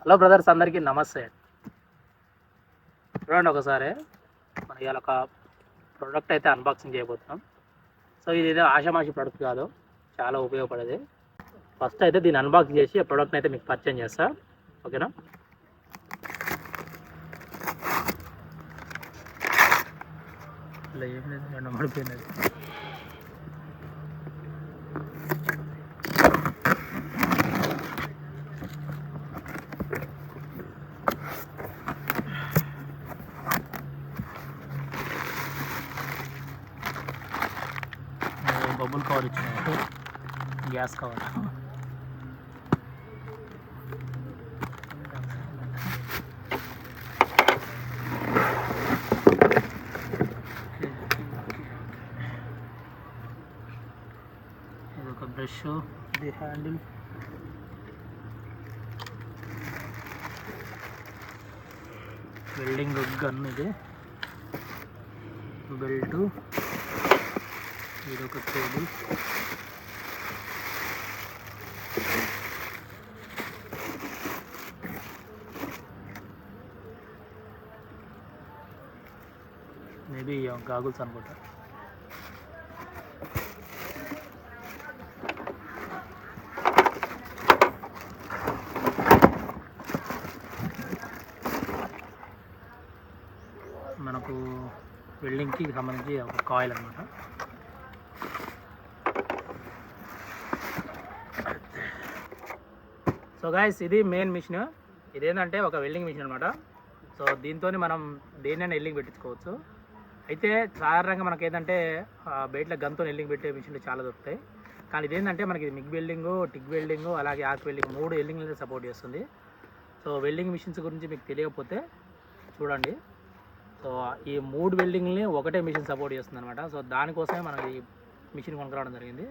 Hello brothers, అందరికీ నమస్తే. చూడండి ఒకసారి మనం ఇవాళ ఒక ప్రోడక్ట్ అయితే అన్బాక్సింగ్ చేయబోతున్నాం. సో ఇది ఏదో ఆషామాషి ప్రోడక్ట్ కాదు, చాలా ఉపయోగపడేది. ఫస్ట్ అయితే దీన్ని అన్బాక్స్ చేసి ఆ ప్రోడక్ట్ని అయితే మీకు పరిచయం చేస్తా, ఓకేనా? ఇలా ఏం లేదు, రెండు మడిపోయినది. బబుల్ కవర్ ఇచ్చినట్టు, గ్యాస్ కవర్. ఇది ఒక బ్రష్, ఇది హ్యాండిల్, వెల్డింగ్ గన్, ఇది బెల్టు, ఇది ఒక కేబుల్, మేబీ గాగుల్స్ అనుకుంటా. మనకు వెల్డింగ్కి సంబంధించి ఒక కాయిల్ అనమాట. సో గైస్, ఇది మెయిన్ మిషన్. ఇదేంటంటే ఒక వెల్డింగ్ మిషన్ అనమాట. సో దీంతో మనం దేన్నైనా వెల్డింగ్ పెట్టించుకోవచ్చు. అయితే సాధారణంగా మనకి ఏంటంటే బయటలో గన్తో వెల్డింగ్ పెట్టే మిషన్లు చాలా దొరుకుతాయి. కానీ ఇదేంటంటే మనకి మిగ్ వెల్డింగు, టిగ్ వెల్డింగు, అలాగే ఆర్క్ వెల్డింగ్ 3 వెల్డింగ్లు సపోర్ట్ చేస్తుంది. సో వెల్డింగ్ మిషన్స్ గురించి మీకు తెలియకపోతే చూడండి. సో ఈ 3 వెల్డింగ్ని ఒకటే మిషన్ సపోర్ట్ చేస్తుంది అనమాట. సో దానికోసమే మనం ఈ మిషన్ కొనుక్కరావడం జరిగింది.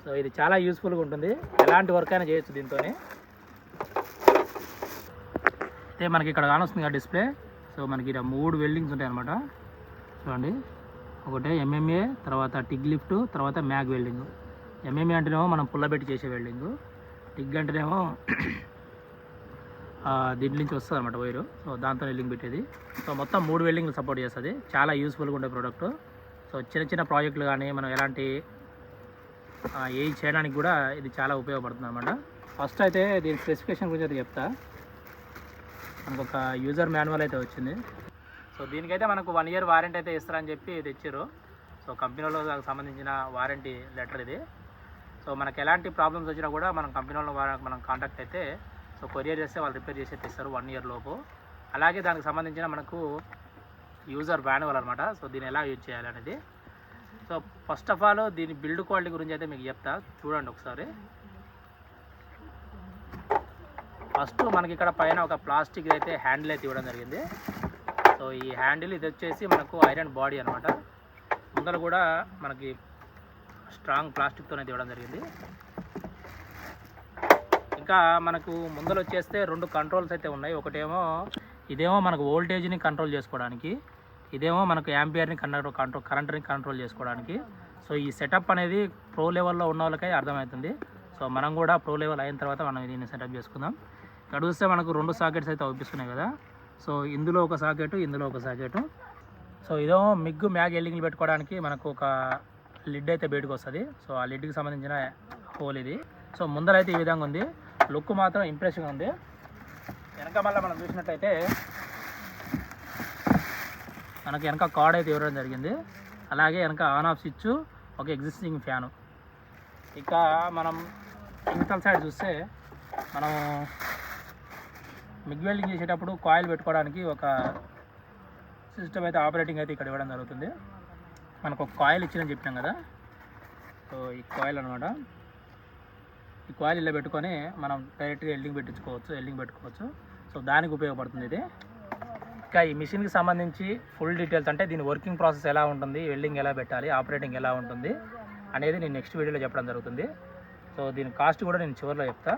సో ఇది చాలా యూస్ఫుల్గా ఉంటుంది, ఎలాంటి వర్క్ అయినా చేయొచ్చు దీంతో. అయితే మనకి ఇక్కడ కానొస్తుంది కదా డిస్ప్లే. సో మనకి ఇక్కడ 3 వెల్డింగ్స్ ఉంటాయి అనమాట. చూడండి, ఒకటే ఎంఎంఏ, తర్వాత టిగ్ లిఫ్ట్, తర్వాత మ్యాగ్ వెల్డింగ్. ఎంఎంఏ అంటేనేమో మనం పుల్లబెట్టి చేసే వెల్డింగు, టిగ్ అంటేనేమో దీని నుంచి వస్తుంది అనమాట వైరు. సో దాంతో వెల్డింగ్ పెట్టేది. సో మొత్తం 3 వెల్డింగ్లు సపోర్ట్ చేస్తుంది. చాలా యూస్ఫుల్గా ఉండే ప్రోడక్ట్. సో చిన్న చిన్న ప్రాజెక్టులు కానీ మనం ఎలాంటి ఏ చేయడానికి కూడా ఇది చాలా ఉపయోగపడుతుంది అనమాట. ఫస్ట్ అయితే దీని స్పెసిఫికేషన్ గురించి అయితే చెప్తా. మనకు ఒక యూజర్ మాన్యువల్ అయితే వచ్చింది. సో దీనికైతే మనకు 1 ఇయర్ వారంటీ అయితే ఇస్తారని చెప్పి తెచ్చారు. సో కంపెనీలో సంబంధించిన వారంటీ లెటర్ ఇది. సో మనకు ఎలాంటి ప్రాబ్లమ్స్ వచ్చినా కూడా మనం కంపెనీలో మనం కాంటాక్ట్ అయితే సో కొరియర్ చేస్తే వాళ్ళు రిపేర్ చేసి ఇస్తారు 1 ఇయర్ లోపు. అలాగే దానికి సంబంధించిన మనకు యూజర్ మాన్యువల్ అనమాట. సో దీన్ని ఎలా యూజ్ చేయాలి అనేది. సో ఫస్ట్ ఆఫ్ ఆల్ దీని బిల్డ్ క్వాలిటీ గురించి అయితే మీకు చెప్తా, చూడండి ఒకసారి. ఫస్ట్ మనకి ఇక్కడ పైన ఒక ప్లాస్టిక్ అయితే హ్యాండిల్ అయితే ఇవ్వడం జరిగింది. సో ఈ హ్యాండిల్ ఇది వచ్చేసి మనకు ఐరన్ బాడీ అనమాట. ముందర కూడా మనకి స్ట్రాంగ్ ప్లాస్టిక్తో అయితే ఇవ్వడం జరిగింది. ఇంకా మనకు ముందర వచ్చేస్తే 2 కంట్రోల్స్ అయితే ఉన్నాయి. ఒకటేమో ఇదేమో మనకు వోల్టేజ్ని కంట్రోల్ చేసుకోవడానికి, ఇదేమో మనకు యాంపియర్ని కరెంట్ని కంట్రోల్ చేసుకోవడానికి. సో ఈ సెటప్ అనేది ప్రో లెవెల్లో ఉన్న వాళ్ళకై అర్థమవుతుంది. సో మనం కూడా ప్రో లెవెల్ అయిన తర్వాత మనం దీన్ని సెటప్ చేసుకుందాం. ఇక్కడ చూస్తే మనకు 2 సాకెట్స్ అయితే అవుపిస్తున్నాయి కదా. సో ఇందులో ఒక సాకెట్, ఇందులో ఒక సాకెట్. సో ఇదేమో మ్యాగ్ వెల్డింగ్లు పెట్టుకోవడానికి మనకు ఒక లిడ్ అయితే బయటకు వస్తుంది. సో ఆ లిడ్కి సంబంధించిన హోల్ ఇది. సో ముందర అయితే ఈ విధంగా ఉంది. లుక్ మాత్రం ఇంప్రెసివ్గా ఉంది. వెనక మళ్ళీ మనం చూసినట్టయితే మనకి వెనక కార్డ్ అయితే ఇవ్వడం జరిగింది. అలాగే వెనక ఆన్ ఆఫ్ స్విచ్, ఒక ఎగ్జిస్టింగ్ ఫ్యాను. ఇక మనం ఇవతల సైడ్ చూస్తే మనం మిగ్ వెల్డింగ్ చేసేటప్పుడు కాయిల్ పెట్టుకోవడానికి ఒక సిస్టమ్ అయితే ఆపరేటింగ్ అయితే ఇక్కడ ఇవ్వడం జరుగుతుంది. మనకు ఒక కాయిల్ ఇచ్చిందని చెప్పినాం కదా. సో ఈ కాయిల్ అనమాట. ఈ కాయిల్ ఇలా పెట్టుకొని మనం డైరెక్ట్గా వెల్డింగ్ పెట్టుకోవచ్చు. సో దానికి ఉపయోగపడుతుంది ఇది. ఇంకా ఈ మిషన్కి సంబంధించి ఫుల్ డీటెయిల్స్, అంటే దీని వర్కింగ్ ప్రాసెస్ ఎలా ఉంటుంది, వెల్డింగ్ ఎలా పెట్టాలి, ఆపరేటింగ్ ఎలా ఉంటుంది అనేది నేను నెక్స్ట్ వీడియోలో చెప్పడం జరుగుతుంది. సో దీని కాస్ట్ కూడా నేను చివరిలో చెప్తా.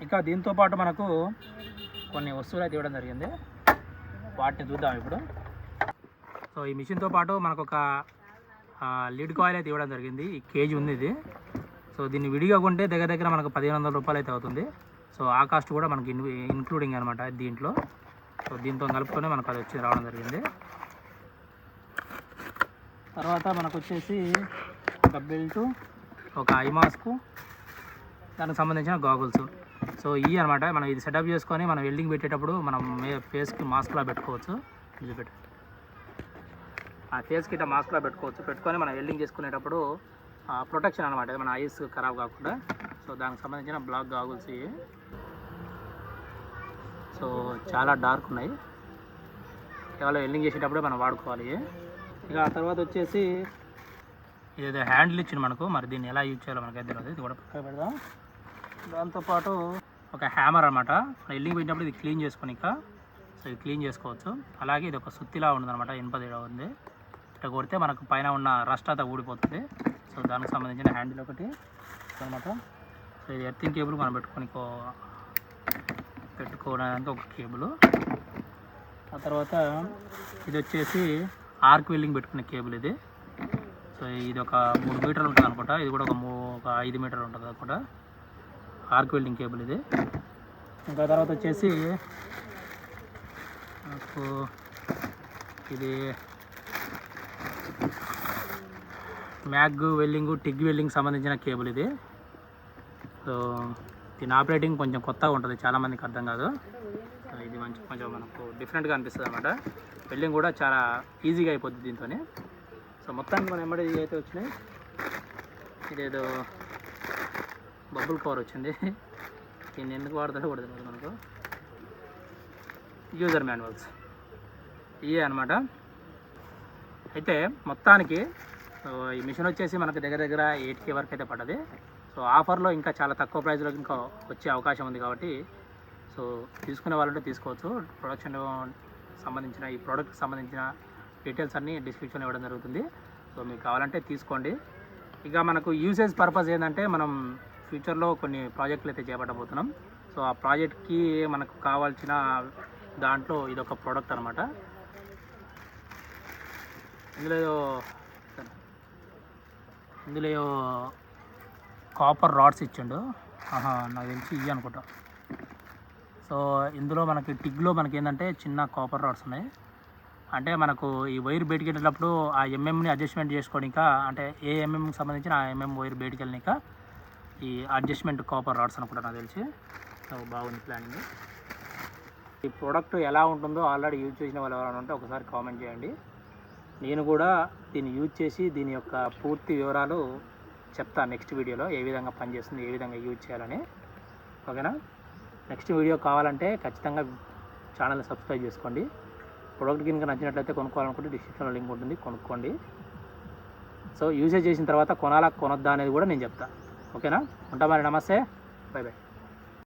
ఇంకా దీంతో పాటు మనకు కొన్ని వస్తువులు అయితే ఇవ్వడం జరిగింది, వాటిని చూద్దాం ఇప్పుడు. సో ఈ మిషన్తో పాటు మనకు ఒక లిడ్ కాయిల్ అయితే ఇవ్వడం జరిగింది. ఈ కేజీ ఉంది ఇది. సో దీన్ని విడిగా కొంటే దగ్గర మనకు 1500 రూపాయలు అయితే అవుతుంది. సో ఆ కాస్ట్ కూడా మనకి ఇంక్లూడింగ్ అనమాట దీంట్లో. సో దీంతో కలుపుకొని మనకు అది వచ్చి రావడం జరిగింది. తర్వాత మనకు వచ్చేసి ఒక బెల్టు, ఒక ఐ మాస్కు, దానికి సంబంధించిన గాగుల్స్. సో ఇవి అనమాట. మనం ఇది సెటప్ చేసుకొని మనం వెల్డింగ్ పెట్టేటప్పుడు మనం ఫేస్కి మాస్క్లా పెట్టుకోవచ్చు. ఇది పెట్టు, ఆ ఫేస్కి ఇట్లా మాస్క్లా పెట్టుకొని మనం వెల్డింగ్ చేసుకునేటప్పుడు ప్రొటెక్షన్ అనమాట, మన ఐస్ ఖరాబ్ కాకుండా. సో దానికి సంబంధించిన బ్లాక్ గాగుల్స్ ఇవి. సో చాలా డార్క్ ఉన్నాయి, కేవలం వెల్డింగ్ చేసేటప్పుడే మనం వాడుకోవాలి. ఇక ఆ తర్వాత వచ్చేసి ఏదో హ్యాండిల్ ఇచ్చింది మనకు, మరి దీన్ని ఎలా యూజ్ చేయాలో మనకైతే తెలియదు. ఇది కూడా పక్కన పెడదాం. దాంతోపాటు ఒక హ్యామర్ అనమాట, వెల్డింగ్ పెట్టినప్పుడు ఇది క్లీన్ చేసుకొని సో ఇది క్లీన్ చేసుకోవచ్చు. అలాగే ఇది ఒక సుత్తిలా ఉందన్నమాట, ఇనుపదిలా ఉంది. ఇట్లా కొడితే మనకు పైన ఉన్న రస్ట్ అంతా ఊడిపోతుంది. సో దానికి సంబంధించిన హ్యాండిల్ ఒకటి అనమాట. సో ఇది ఎర్తింగ్ కేబుల్ మనం పెట్టుకోవడానికి ఒక కేబుల్. ఆ తర్వాత ఇది వచ్చేసి ఆర్క్ వెల్డింగ్ పెట్టుకునే కేబుల్ ఇది. సో ఇది ఒక 3 మీటర్లు ఉంటుంది అనుకుంటా. ఇది కూడా ఒక 5 మీటర్లు ఉంటుంది అనుకుంటా, ఆర్క్ వెల్డింగ్ కేబుల్ ఇది. ఇంకా తర్వాత వచ్చేసి నాకు ఇది మ్యాగ్ వెల్డింగ్, టిగ్ వెల్డింగ్ సంబంధించిన కేబుల్ ఇది. సో దీని ఆపరేటింగ్ కొంచెం కొత్తగా ఉంటుంది, చాలామందికి అర్థం కాదు. ఇది కొంచెం మనకు డిఫరెంట్గా అనిపిస్తుంది అనమాట. వెల్డింగ్ కూడా చాలా ఈజీగా అయిపోద్ది దీంతో. సో మొత్తానికి మనం ఎంబడి అయితే వచ్చినాయి. ఇదేదో బబుల్ కవర్ వచ్చింది, దీన్ని ఎందుకు వాడుతుంటే కూడా తెలియదు మనకు. యూజర్ మాన్యువల్స్ ఇవే అనమాట. అయితే మొత్తానికి ఈ మిషన్ వచ్చేసి మనకు దగ్గర 8K వరకు అయితే పడ్డది. సో ఆఫర్లో ఇంకా చాలా తక్కువ ప్రైస్లో ఇంకా వచ్చే అవకాశం ఉంది కాబట్టి సో తీసుకునే వాళ్ళంటే తీసుకోవచ్చు. ప్రొడక్షన్ సంబంధించిన ఈ ప్రోడక్ట్కి సంబంధించిన డీటెయిల్స్ అన్నీ డిస్క్రిప్షన్ ఇవ్వడం జరుగుతుంది. సో మీకు కావాలంటే తీసుకోండి. ఇక మనకు యూసేజ్ పర్పస్ ఏంటంటే మనం ఫ్యూచర్లో కొన్ని ప్రాజెక్టులు అయితే చేపట్టబోతున్నాం. సో ఆ ప్రాజెక్ట్కి మనకు కావాల్సిన దాంట్లో ఇదొక ప్రోడక్ట్ అనమాట. ఇందులో కాపర్ రాడ్స్ ఇచ్చిండు, నాకు తెలిసి ఇవి అనుకుంటా. సో ఇందులో మనకి టిగ్లో మనకి ఏంటంటే చిన్న కాపర్ రాడ్స్ ఉన్నాయి. అంటే మనకు ఈ వైర్ బయటికి వెళ్ళినప్పుడు ఆ ఎంఎంని అడ్జస్ట్మెంట్ చేసుకోనిక, అంటే ఏ ఎంఎంకి సంబంధించిన ఆ ఎంఎం వైర్ బయటికి వెళ్ళినాక ఈ అడ్జస్ట్మెంట్ కాపర్ రాడ్స్ అనుకుంటా నాకు తెలిసి. బాగుంది ప్లానింగ్. ఈ ప్రోడక్ట్ ఎలా ఉంటుందో ఆల్రెడీ యూజ్ చేసిన వాళ్ళు ఎవరైనా ఉంటే ఒకసారి కామెంట్ చేయండి. నేను కూడా దీన్ని యూజ్ చేసి దీని యొక్క పూర్తి వివరాలు చెప్తాను నెక్స్ట్ వీడియోలో, ఏ విధంగా పనిచేస్తుంది, ఏ విధంగా యూజ్ చేయాలని. ఓకేనా? నెక్స్ట్ వీడియో కావాలంటే ఖచ్చితంగా ఛానల్ని సబ్స్క్రైబ్ చేసుకోండి. ప్రోడక్ట్ కనుక నచ్చినట్లయితే కొనుక్కోవాలనుకుంటే డిస్క్రిప్షన్లో లింక్ ఉంటుంది, కొనుక్కోండి. సో యూజేజ్ చేసిన తర్వాత కొనాలా కొనొద్దా అనేది కూడా నేను చెప్తాను. ఓకేనా? ఉంటా మరి. నమస్తే, బై బై.